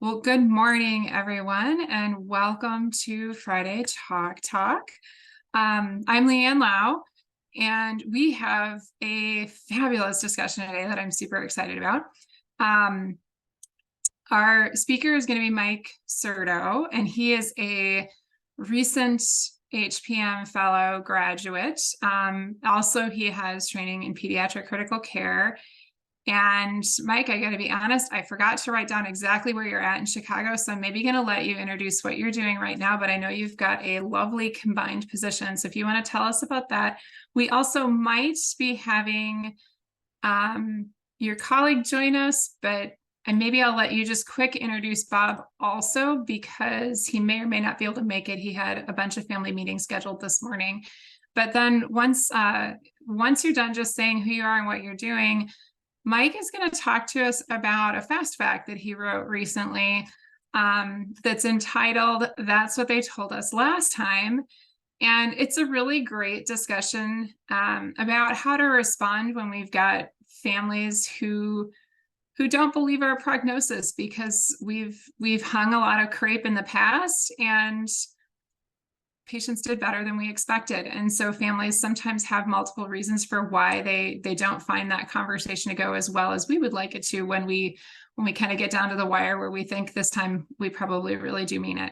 Well, good morning, everyone, and welcome to Friday Talk Talk. I'm Leanne Lau, and we have a fabulous discussion today that I'm super excited about. Our speaker is going to be Mike Serto, and he is a recent HPM fellow graduate. Also, he has training in pediatric critical care. And Mike, I got to be honest, I forgot to write down exactly where you're at in Chicago. So I'm maybe going to let you introduce what you're doing right now, but I know you've got a lovely combined position. So if you want to tell us about that, we also might be having your colleague join us, and maybe I'll let you just quick introduce Bob also, because he may or may not be able to make it. He had a bunch of family meetings scheduled this morning. But then once you're done just saying who you are and what you're doing, Mike is going to talk to us about a fast fact that he wrote recently that's entitled, "That's What They Told Us Last Time." And it's a really great discussion about how to respond when we've got families who don't believe our prognosis, because we've hung a lot of crepe in the past and patients did better than we expected. And so families sometimes have multiple reasons for why they don't find that conversation to go as well as we would like it to when we kind of get down to the wire where we think this time we probably really do mean it.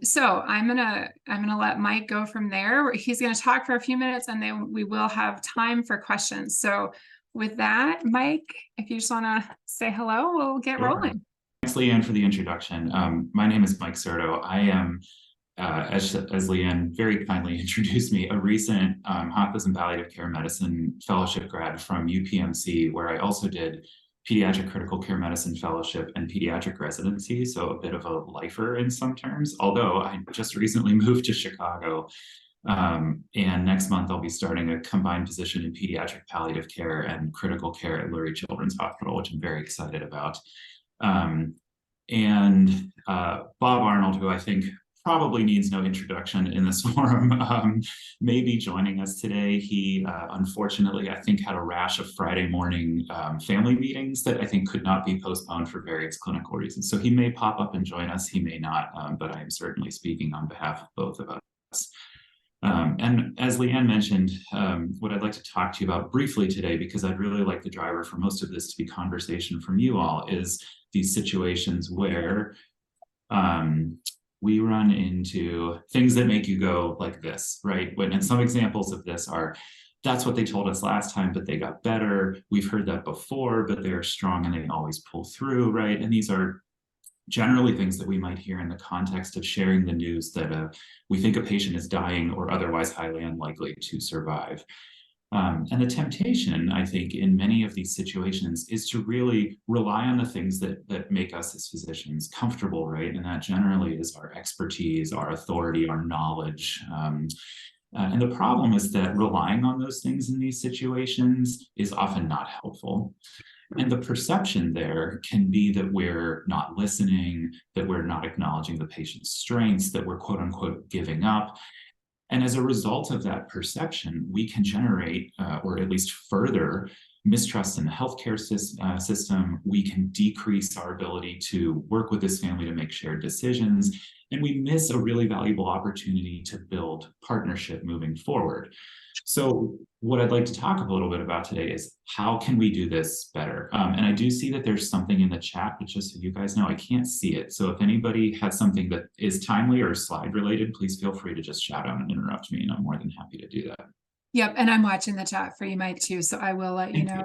So I'm gonna let Mike go from there. He's gonna talk for a few minutes and then we will have time for questions. So with that, Mike, if you just want to say hello, we'll get rolling. Thanks, Leanne, for the introduction. My name is Mike Serto. I am, as Leanne very kindly introduced me, a recent hospice and palliative care medicine fellowship grad from UPMC, where I also did pediatric critical care medicine fellowship and pediatric residency, so a bit of a lifer in some terms, although I just recently moved to Chicago. And next month, I'll be starting a combined position in pediatric palliative care and critical care at Lurie Children's Hospital, which I'm very excited about. Bob Arnold, who I think probably needs no introduction in this forum, may be joining us today. He, unfortunately, I think had a rash of Friday morning family meetings that I think could not be postponed for various clinical reasons. So he may pop up and join us, he may not, but I am certainly speaking on behalf of both of us. And as Leanne mentioned, what I'd like to talk to you about briefly today, because I'd really like the driver for most of this to be conversation from you all, is these situations where we run into things that make you go like this, right? And some examples of this are, that's what they told us last time, but they got better. We've heard that before, but they're strong and they always pull through, right? And these are generally things that we might hear in the context of sharing the news that we think a patient is dying or otherwise highly unlikely to survive. And the temptation, I think, in many of these situations is to really rely on the things that make us as physicians comfortable, right? And that generally is our expertise, our authority, our knowledge. And the problem is that relying on those things in these situations is often not helpful. And the perception there can be that we're not listening, that we're not acknowledging the patient's strengths, that we're quote unquote giving up. And as a result of that perception, we can generate, or at least further, mistrust in the healthcare system. We can decrease our ability to work with this family to make shared decisions. And we miss a really valuable opportunity to build partnership moving forward. So what I'd like to talk a little bit about today is how can we do this better? And I do see that there's something in the chat, but just so you guys know, I can't see it. So if anybody has something that is timely or slide related, please feel free to just shout out and interrupt me, and I'm more than happy to do that. Yep, and I'm watching the chat for you, Mike, too, so I will let you know.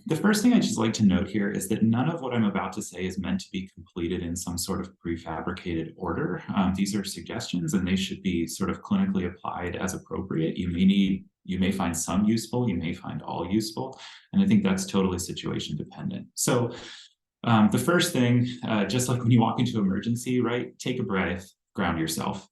The first thing I'd just like to note here is that none of what I'm about to say is meant to be completed in some sort of prefabricated order. These are suggestions and they should be sort of clinically applied as appropriate. You may find some useful, you may find all useful, and I think that's totally situation dependent. So the first thing, just like when you walk into emergency, right? Take a breath, ground yourself.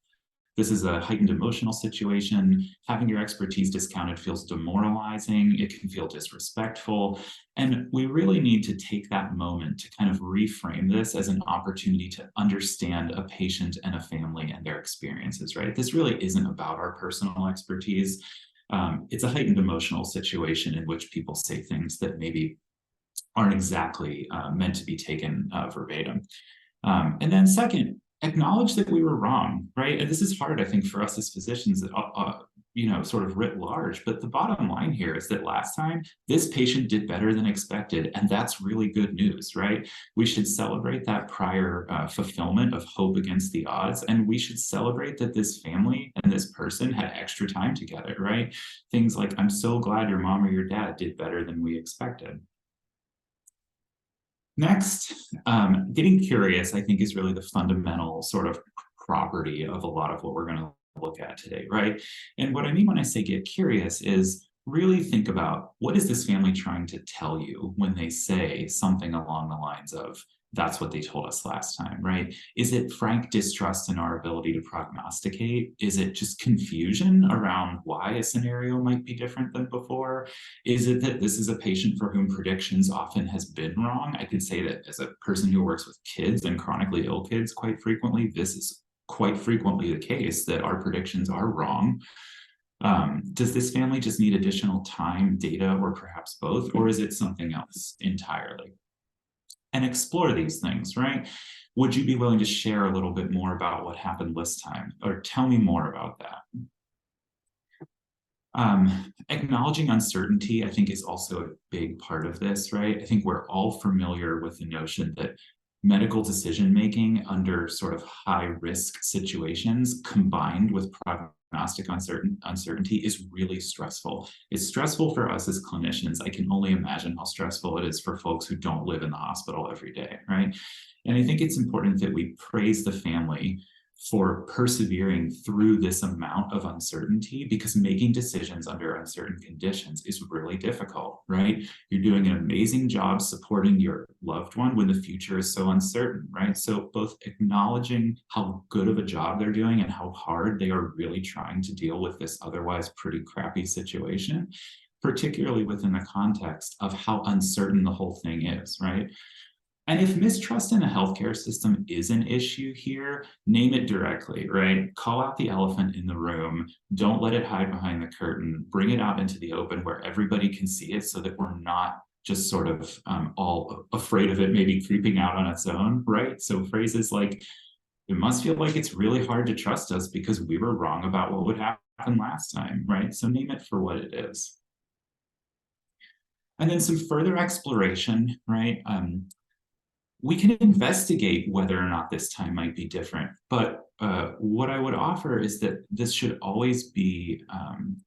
This is a heightened emotional situation. Having your expertise discounted feels demoralizing. It can feel disrespectful. And we really need to take that moment to kind of reframe this as an opportunity to understand a patient and a family and their experiences, right? This really isn't about our personal expertise. It's a heightened emotional situation in which people say things that maybe aren't exactly meant to be taken verbatim. And then second, acknowledge that we were wrong, right? And this is hard, I think, for us as physicians, sort of writ large. But the bottom line here is that last time, this patient did better than expected. And that's really good news, right? We should celebrate that prior fulfillment of hope against the odds. And we should celebrate that this family and this person had extra time together, right? Things like, I'm so glad your mom or your dad did better than we expected. Next, getting curious, I think, is really the fundamental sort of property of a lot of what we're going to look at today, right? And what I mean when I say get curious is really think about, what is this family trying to tell you when they say something along the lines of, that's what they told us last time, right? Is it frank distrust in our ability to prognosticate? Is it just confusion around why a scenario might be different than before? Is it that this is a patient for whom predictions often has been wrong? I could say that as a person who works with kids and chronically ill kids quite frequently, this is quite frequently the case, that our predictions are wrong. Does this family just need additional time, data, or perhaps both, or is it something else entirely? And explore these things, right? Would you be willing to share a little bit more about what happened this time, or tell me more about that? Acknowledging uncertainty, I think, is also a big part of this, right? I think we're all familiar with the notion that medical decision-making under sort of high-risk situations combined with prognostic uncertainty is really stressful. It's stressful for us as clinicians. I can only imagine how stressful it is for folks who don't live in the hospital every day, right? And I think it's important that we praise the family for persevering through this amount of uncertainty, because making decisions under uncertain conditions is really difficult, right? You're doing an amazing job supporting your loved one when the future is so uncertain, right? So both acknowledging how good of a job they're doing and how hard they are really trying to deal with this otherwise pretty crappy situation, particularly within the context of how uncertain the whole thing is, right? And if mistrust in the healthcare system is an issue here, name it directly, right? Call out the elephant in the room. Don't let it hide behind the curtain. Bring it out into the open where everybody can see it, so that we're not just sort of all afraid of it maybe creeping out on its own, right? So phrases like, it must feel like it's really hard to trust us because we were wrong about what would happen last time, right? So name it for what it is. And then some further exploration, right? We can investigate whether or not this time might be different. But what I would offer is that this should always be,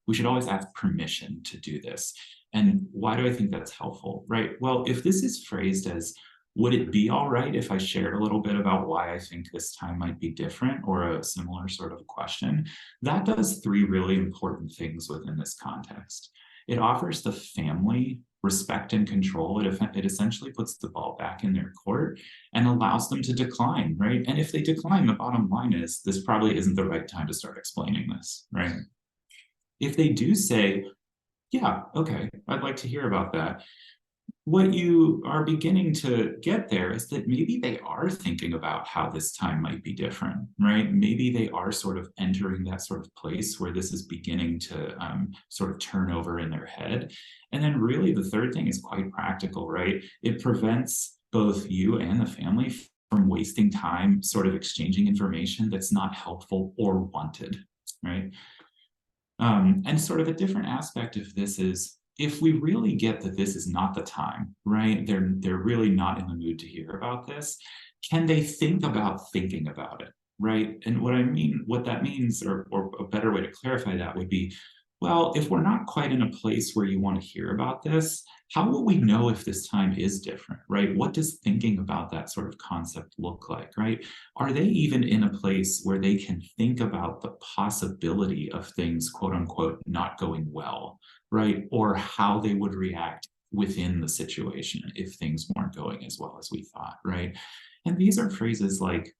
we should always ask permission to do this. And why do I think that's helpful, right? Well, if this is phrased as, would it be all right if I shared a little bit about why I think this time might be different, or a similar sort of question, that does three really important things within this context. It offers the family respect and control. It essentially puts the ball back in their court and allows them to decline, right? And if they decline, the bottom line is this probably isn't the right time to start explaining this, right? If they do say, yeah, okay, I'd like to hear about that, what you are beginning to get there is that maybe they are thinking about how this time might be different, right? Maybe they are sort of entering that sort of place where this is beginning to sort of turn over in their head. And then really the third thing is quite practical, right? It prevents both you and the family from wasting time sort of exchanging information that's not helpful or wanted, right? And sort of a different aspect of this is, if we really get that this is not the time, right? They're really not in the mood to hear about this. Can they think about thinking about it, right? And what that means, or a better way to clarify that would be, well, if we're not quite in a place where you want to hear about this, how will we know if this time is different, right? What does thinking about that sort of concept look like, right? Are they even in a place where they can think about the possibility of things, quote unquote, not going well, right? Or how they would react within the situation if things weren't going as well as we thought, right? And these are phrases like,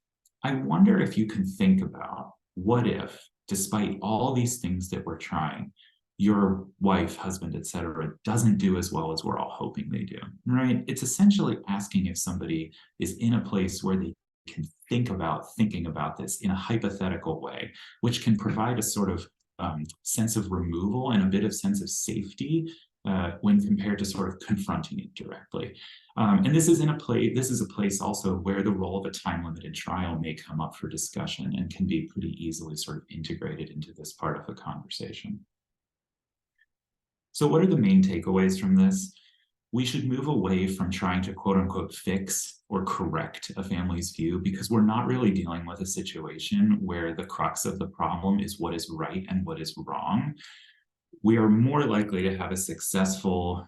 I wonder if you can think about, what if, despite all these things that we're trying, your wife, husband, etc., doesn't do as well as we're all hoping they do, right? It's essentially asking if somebody is in a place where they can think about thinking about this in a hypothetical way, which can provide a sort of sense of removal and a bit of sense of safety when compared to sort of confronting it directly. And this is a place also where the role of a time-limited trial may come up for discussion and can be pretty easily sort of integrated into this part of the conversation. So what are the main takeaways from this? We should move away from trying to quote unquote fix or correct a family's view, because we're not really dealing with a situation where the crux of the problem is what is right and what is wrong. We are more likely to have a successful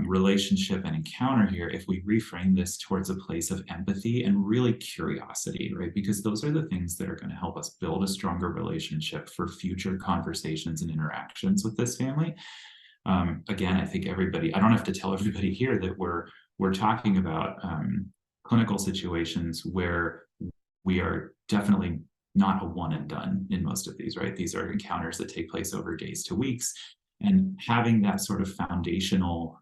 relationship and encounter here if we reframe this towards a place of empathy and really curiosity, right? Because those are the things that are going to help us build a stronger relationship for future conversations and interactions with this family. Again, I think I don't have to tell everybody here that we're talking about clinical situations where we are definitely not a one and done in most of these, right? These are encounters that take place over days to weeks. And having that sort of foundational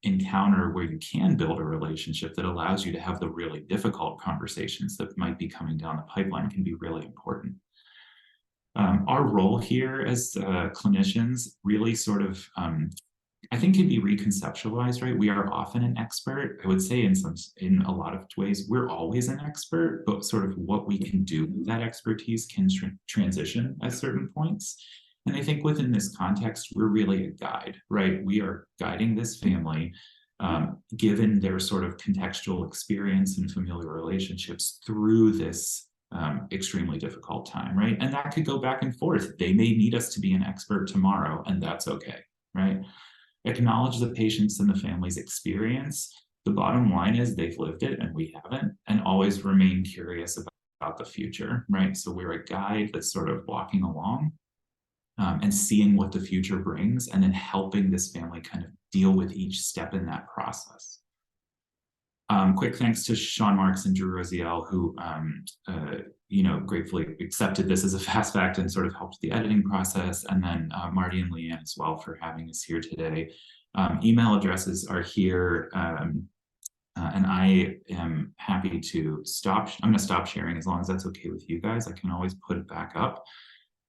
encounter where you can build a relationship that allows you to have the really difficult conversations that might be coming down the pipeline can be really important. Our role here as clinicians really sort of, I think, can be reconceptualized, right? We are often an expert. I would say in a lot of ways, we're always an expert, but sort of what we can do with that expertise can transition at certain points. And I think within this context, we're really a guide, right? We are guiding this family, given their sort of contextual experience and familiar relationships through this extremely difficult time, right? And that could go back and forth. They may need us to be an expert tomorrow, and that's okay, right? Acknowledge the patient's and the family's experience. The bottom line is they've lived it and we haven't, and always remain curious about the future, right? So we're a guide that's sort of walking along and seeing what the future brings, and then helping this family kind of deal with each step in that process. Quick thanks to Sean Marks and Drew Rosiel, who gratefully accepted this as a fast fact and sort of helped the editing process, and then Marty and Leanne as well for having us here today. Email addresses are here, and I am happy to stop. I'm going to stop sharing as long as that's okay with you guys. I can always put it back up,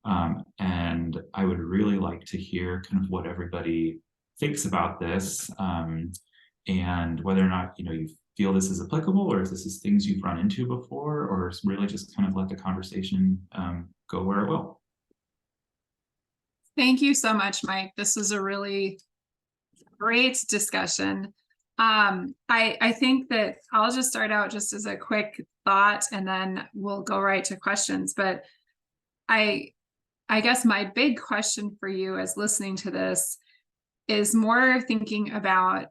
and I would really like to hear kind of what everybody thinks about this, and whether or not you feel this is applicable, or if this is things you've run into before, or really just kind of let the conversation go where it will. Thank you so much, Mike. This was a really great discussion. I think that I'll just start out just as a quick thought, and then we'll go right to questions. But I guess my big question for you as listening to this is more thinking about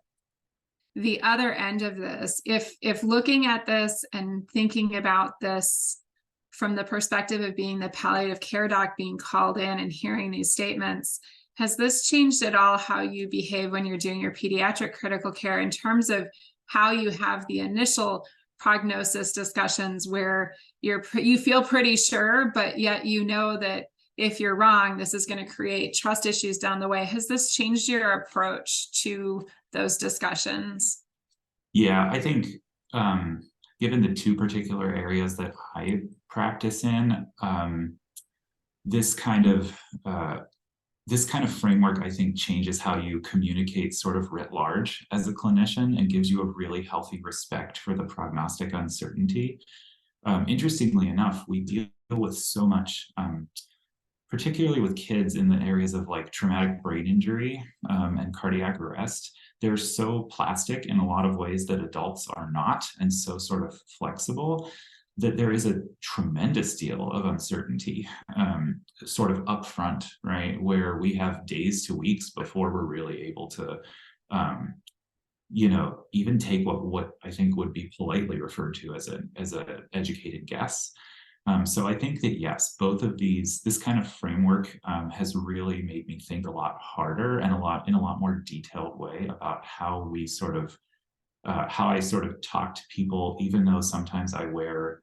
the other end of this. If looking at this and thinking about this from the perspective of being the palliative care doc being called in and hearing these statements, has this changed at all how you behave when you're doing your pediatric critical care, in terms of how you have the initial prognosis discussions where you feel pretty sure, but yet you know that if you're wrong, this is going to create trust issues down the way? Has this changed your approach to those discussions? Yeah, I think given the two particular areas that I practice in, this kind of framework, I think, changes how you communicate sort of writ large as a clinician, and gives you a really healthy respect for the prognostic uncertainty. Interestingly enough, we deal with so much, particularly with kids in the areas of like traumatic brain injury and cardiac arrest. They're so plastic in a lot of ways that adults are not, and so sort of flexible, that there is a tremendous deal of uncertainty sort of upfront, right? Where we have days to weeks before we're really able to, even take what I think would be politely referred to as an educated guess. So I think that, yes, both of this kind of framework has really made me think a lot harder and in a lot more detailed way about how I sort of talk to people, even though sometimes I wear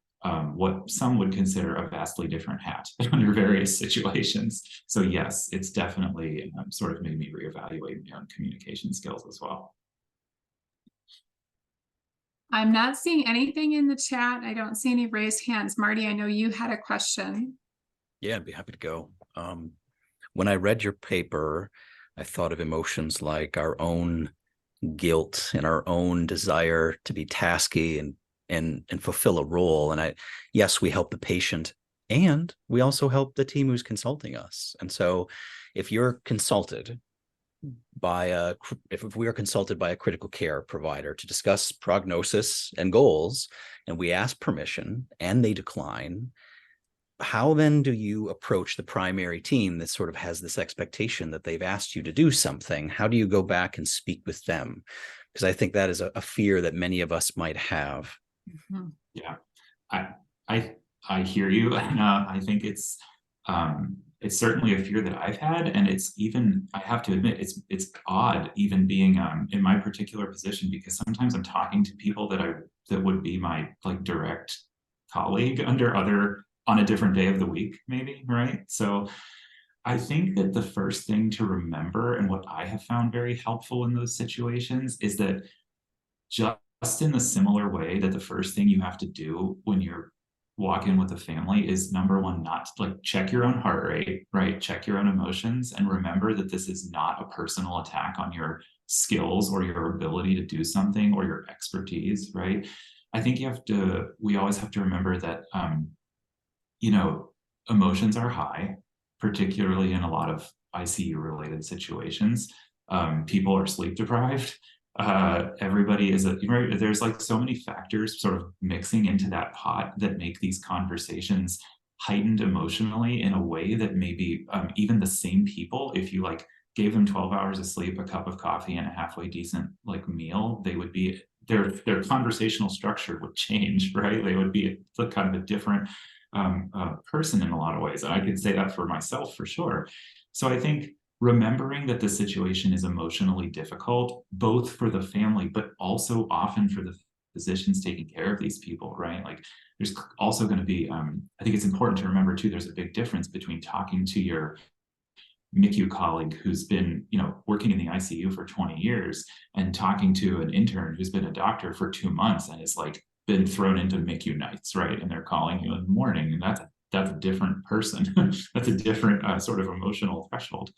what some would consider a vastly different hat under various situations. So yes, it's definitely sort of made me reevaluate my own communication skills as well. I'm not seeing anything in the chat. I don't see any raised hands. Marty, I know you had a question. Yeah, I'd be happy to go. When I read your paper, I thought of emotions like our own guilt and our own desire to be tasky and fulfill a role. And yes, we help the patient, and we also help the team who's consulting us. And so if you're consulted if we are consulted by a critical care provider to discuss prognosis and goals, and we ask permission and they decline, how then do you approach the primary team that sort of has this expectation that they've asked you to do something? How do you go back and speak with them? Because I think that is a fear that many of us might have. Mhm. Yeah, I hear you, and I think it's certainly a fear that I've had, and it's even, I have to admit, it's odd even being in my particular position, because sometimes I'm talking to people that would be my like direct colleague on a different day of the week, maybe, right? So I think that the first thing to remember, and what I have found very helpful in those situations, is that just in the similar way that the first thing you have to do when you're walk in with a family is, number one, not to like check your own heart rate, right? Check your own emotions, and remember that this is not a personal attack on your skills or your ability to do something or your expertise, right? I think we always have to remember that, emotions are high, particularly in a lot of ICU related situations. People are sleep deprived. Everybody is there's like so many factors sort of mixing into that pot that make these conversations heightened emotionally in a way that maybe even the same people, if you like gave them 12 hours of sleep, a cup of coffee, and a halfway decent like meal, they would be their conversational structure would change, right? They would be kind of a different person in a lot of ways. And I can say that for myself for sure. So I think remembering that the situation is emotionally difficult, both for the family, but also often for the physicians taking care of these people, right? Like there's also going to be, I think it's important to remember too, there's a big difference between talking to your MICU colleague who's been, working in the ICU for 20 years and talking to an intern who's been a doctor for 2 months and is like been thrown into MICU nights, right? And they're calling you in the morning, and that's a different person. That's a different sort of emotional threshold.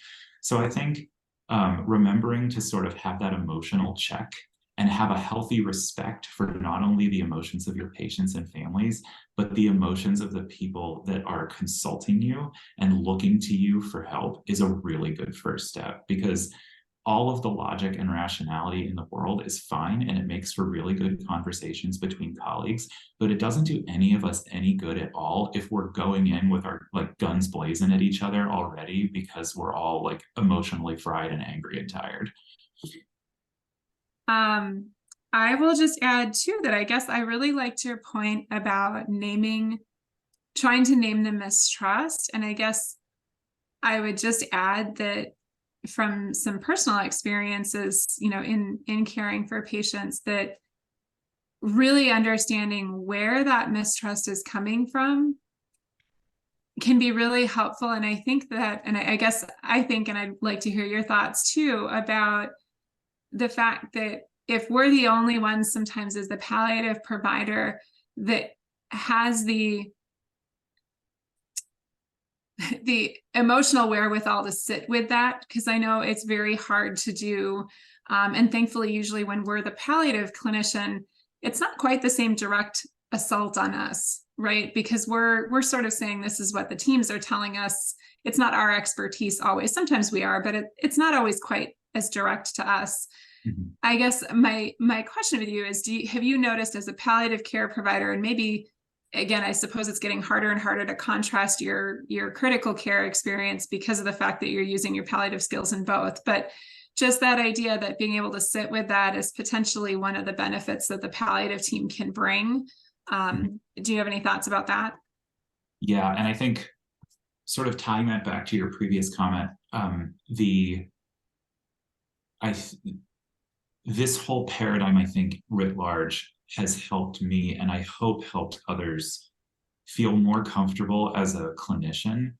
So I think remembering to sort of have that emotional check and have a healthy respect for not only the emotions of your patients and families, but the emotions of the people that are consulting you and looking to you for help is a really good first step, because all of the logic and rationality in the world is fine, and it makes for really good conversations between colleagues, but it doesn't do any of us any good at all if we're going in with our like guns blazing at each other already, because we're all like emotionally fried and angry and tired. I will just add too that I guess I really liked your point about trying to name the mistrust. And I guess I would just add that from some personal experiences, in caring for patients, that really understanding where that mistrust is coming from can be really helpful. And I think that, and I think, and I'd like to hear your thoughts too, about the fact that if we're the only ones sometimes as the palliative provider that has the emotional wherewithal to sit with that, because I know it's very hard to do. And thankfully, usually when we're the palliative clinician, it's not quite the same direct assault on us, right? Because we're sort of saying this is what the teams are telling us. It's not our expertise always. Sometimes we are, but it's not always quite as direct to us. Mm-hmm. I guess my question with you is, have you noticed as a palliative care provider, and maybe again, I suppose it's getting harder and harder to contrast your critical care experience because of the fact that you're using your palliative skills in both, but just that idea that being able to sit with that is potentially one of the benefits that the palliative team can bring. Do you have any thoughts about that? Yeah, and I think sort of tying that back to your previous comment, this whole paradigm, I think, writ large, has helped me, and I hope helped others feel more comfortable as a clinician,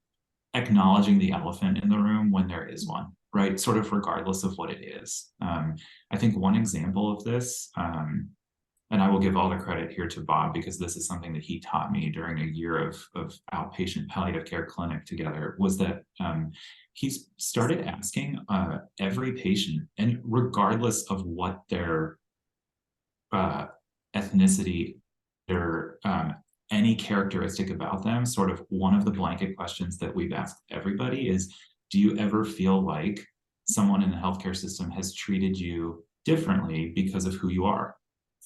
acknowledging the elephant in the room when there is one, right? Sort of regardless of what it is. I think one example of this and I will give all the credit here to Bob, because this is something that he taught me during a year of outpatient palliative care clinic together, was that he's started asking every patient, and regardless of what their ethnicity, their any characteristic about them, sort of one of the blanket questions that we've asked everybody is, do you ever feel like someone in the healthcare system has treated you differently because of who you are?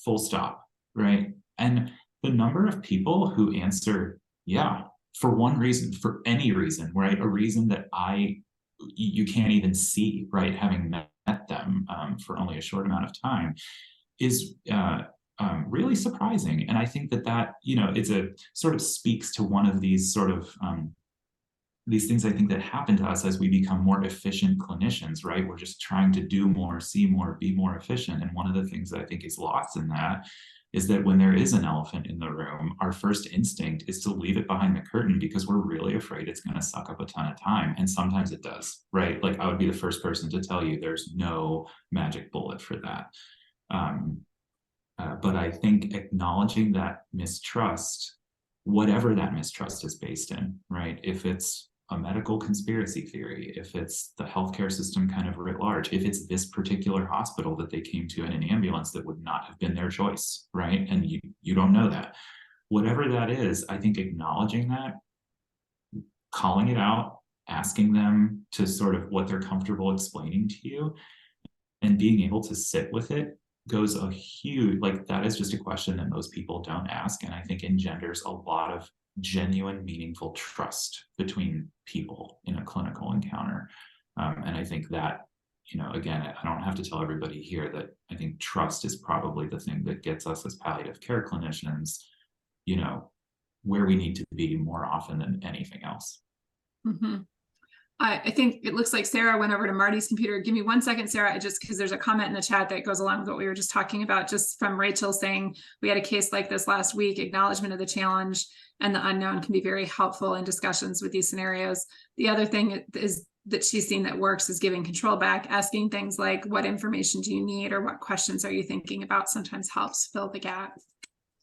Full stop, right? And the number of people who answer, yeah, for one reason, for any reason, right? A reason that you can't even see, right? Having met them for only a short amount of time is really surprising. And I think that, you know, it's a sort of speaks to one of these sort of these things I think that happen to us as we become more efficient clinicians, right? We're just trying to do more, see more, be more efficient. And one of the things that I think is lost in that is that when there is an elephant in the room, our first instinct is to leave it behind the curtain because we're really afraid it's going to suck up a ton of time. And sometimes it does, right? Like, I would be the first person to tell you there's no magic bullet for that. But I think acknowledging that mistrust, whatever that mistrust is based in, right? If it's a medical conspiracy theory, if it's the healthcare system kind of writ large, if it's this particular hospital that they came to in an ambulance that would not have been their choice, right? And you don't know that. Whatever that is, I think acknowledging that, calling it out, asking them to sort of what they're comfortable explaining to you, and being able to sit with it goes a huge, like, that is just a question that most people don't ask, and I think engenders a lot of genuine, meaningful trust between people in a clinical encounter. And I think that, you know, again, I don't have to tell everybody here that I think trust is probably the thing that gets us as palliative care clinicians, you know, where we need to be more often than anything else. Mm-hmm. I think it looks like Sarah went over to Marty's computer. Give me 1 second, Sarah, just because there's a comment in the chat that goes along with what we were just talking about, just from Rachel saying, we had a case like this last week. Acknowledgement of the challenge and the unknown can be very helpful in discussions with these scenarios. The other thing is that she's seen that works is giving control back, asking things like, what information do you need, or what questions are you thinking about, sometimes helps fill the gap.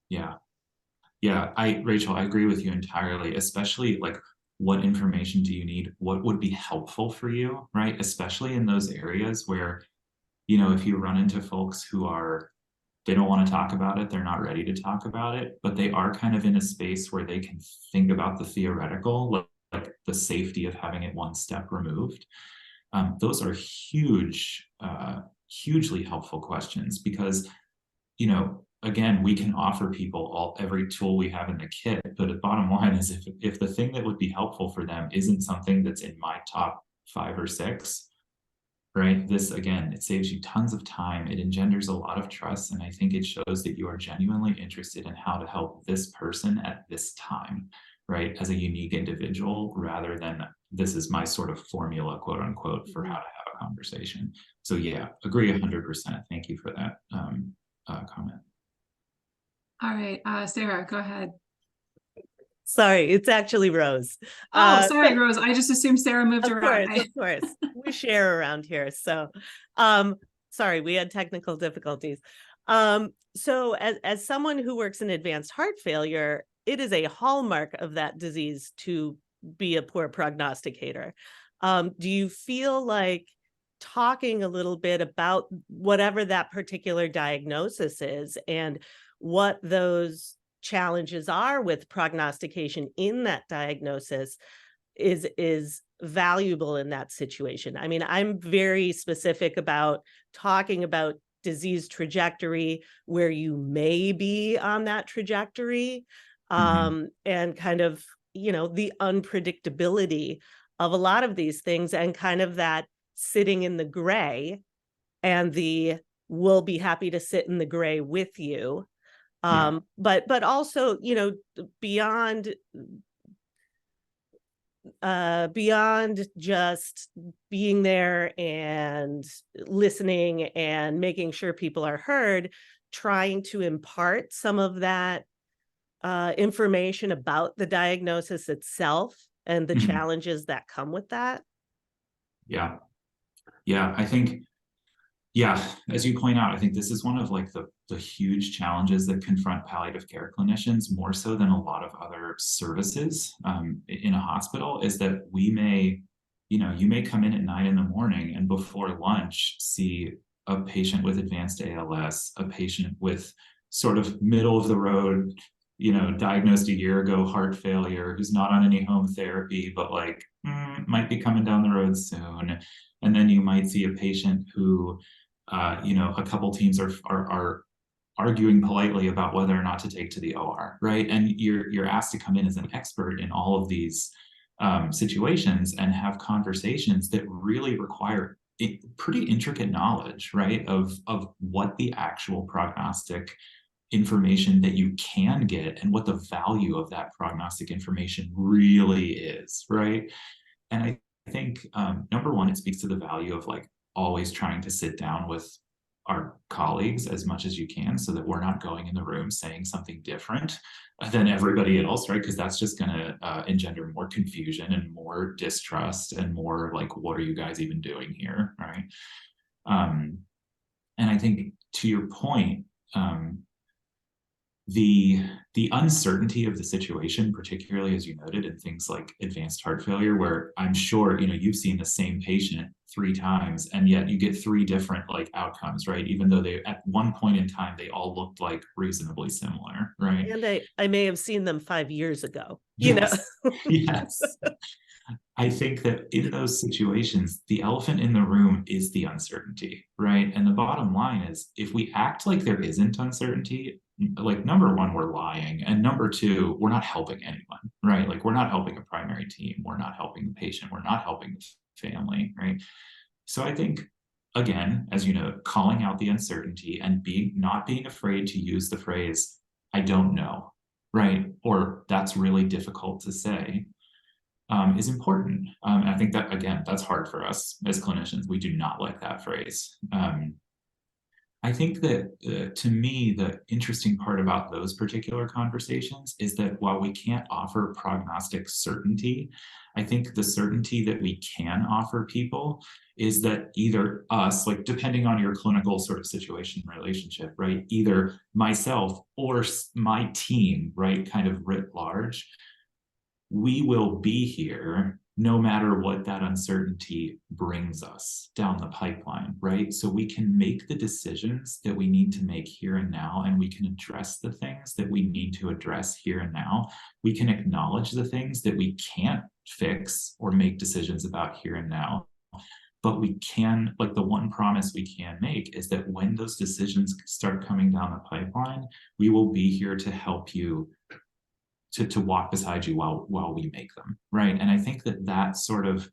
Yeah. Rachel, I agree with you entirely, especially like, what information do you need? What would be helpful for you, right? Especially in those areas where, you know, if you run into folks who they don't want to talk about it, they're not ready to talk about it, but they are kind of in a space where they can think about the theoretical, like the safety of having it one step removed. Those are hugely helpful questions, because, you know, again, we can offer people every tool we have in the kit, but the bottom line is, if the thing that would be helpful for them isn't something that's in my top 5 or 6, right? This, again, it saves you tons of time. It engenders a lot of trust. And I think it shows that you are genuinely interested in how to help this person at this time, right? As a unique individual, rather than this is my sort of formula, quote unquote, for how to have a conversation. So yeah, agree 100%. Thank you for that comment. All right, Sarah, go ahead. Sorry, it's actually Rose. Oh, sorry, Rose. I just assumed Sarah moved around. Of course. We share around here. So, sorry, we had technical difficulties. So as someone who works in advanced heart failure, it is a hallmark of that disease to be a poor prognosticator. Do you feel like talking a little bit about whatever that particular diagnosis is and what those challenges are with prognostication in that diagnosis is valuable in that situation? I mean, I'm very specific about talking about disease trajectory, where you may be on that trajectory, and kind of, you know, the unpredictability of a lot of these things, and kind of that sitting in the gray, and we'll be happy to sit in the gray with you. But also, you know, beyond just being there and listening and making sure people are heard, trying to impart some of that information about the diagnosis itself and the challenges that come with that. Yeah, I think, Yeah, as you point out, I think this is one of like the huge challenges that confront palliative care clinicians more so than a lot of other services in a hospital, is that we may, you may come in at 9 in the morning and before lunch see a patient with advanced ALS, a patient with sort of middle of the road, diagnosed a year ago heart failure, who's not on any home therapy, but like might be coming down the road soon. And then you might see a patient who, a couple teams are arguing politely about whether or not to take to the OR, right? And you're asked to come in as an expert in all of these situations and have conversations that really require pretty intricate knowledge, right, of what the actual prognostic information that you can get and what the value of that prognostic information really is, right? And I think number one, it speaks to the value of like always trying to sit down with our colleagues as much as you can so that we're not going in the room saying something different than everybody else, right? Because that's just going to engender more confusion and more distrust and more like, what are you guys even doing here, right? And I think to your point, the uncertainty of the situation, particularly as you noted in things like advanced heart failure, where I'm sure you've seen the same patient 3 times and yet you get 3 different like outcomes, right? Even though they at one point in time they all looked like reasonably similar, right? And I may have seen them 5 years ago. Yes. Yes. I think that in those situations, the elephant in the room is the uncertainty, right? And the bottom line is, if we act like there isn't uncertainty, like number one, we're lying. And number two, we're not helping anyone, right? Like we're not helping a primary team. We're not helping the patient. We're not helping the family, right? So I think, again, as you know, calling out the uncertainty and not being afraid to use the phrase, I don't know, right? Or that's really difficult to say. Is important. And I think that, again, that's hard for us as clinicians. We do not like that phrase. I think that to me, the interesting part about those particular conversations is that while we can't offer prognostic certainty, I think the certainty that we can offer people is that either us, like depending on your clinical sort of situation relationship, right? Either myself or my team, right? Kind of writ large, we will be here no matter what that uncertainty brings us down the pipeline, right? So we can make the decisions that we need to make here and now, and we can address the things that we need to address here and now. We can acknowledge the things that we can't fix or make decisions about here and now. But we can, like the one promise we can make is that when those decisions start coming down the pipeline, we will be here to help you, to walk beside you while we make them, right? And I think that sort of,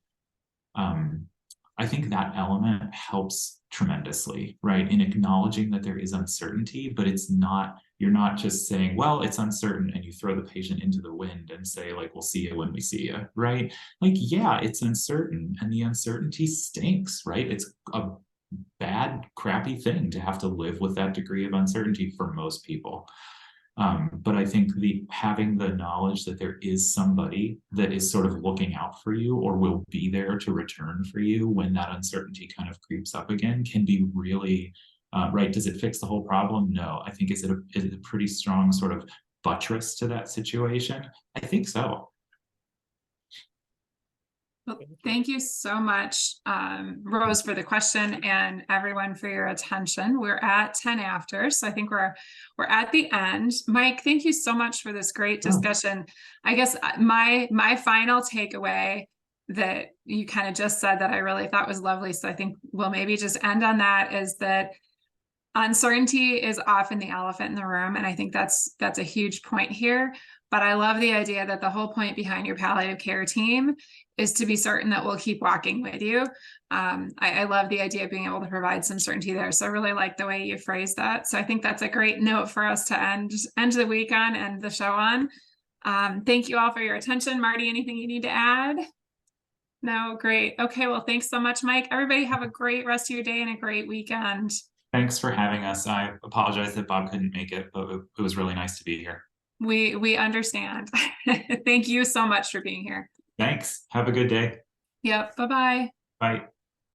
I think that element helps tremendously, right? In acknowledging that there is uncertainty, but it's not, you're not just saying, well, it's uncertain, and you throw the patient into the wind and say like, we'll see you when we see you, right? Like, yeah, it's uncertain and the uncertainty stinks, right? It's a bad, crappy thing to have to live with that degree of uncertainty for most people. But I think having the knowledge that there is somebody that is sort of looking out for you or will be there to return for you when that uncertainty kind of creeps up again can be really, right. Does it fix the whole problem? No. I think is it a pretty strong sort of buttress to that situation? I think so. Well, thank you so much, Rose, for the question, and everyone for your attention. We're at 10 after, so I think we're at the end. Mike, thank you so much for this great discussion. I guess my final takeaway that you kind of just said that I really thought was lovely, so I think we'll maybe just end on that, is that uncertainty is often the elephant in the room, and I think that's a huge point here. But I love the idea that the whole point behind your palliative care team is to be certain that we'll keep walking with you. I love the idea of being able to provide some certainty there. So I really like the way you phrased that. So I think that's a great note for us to end the week on and the show on. Thank you all for your attention. Marty, anything you need to add? No, great. Okay, well, thanks so much, Mike. Everybody have a great rest of your day and a great weekend. Thanks for having us. I apologize that Bob couldn't make it, but it was really nice to be here. We understand. Thank you so much for being here. Thanks. Have a good day. Yep. Bye-bye. Bye.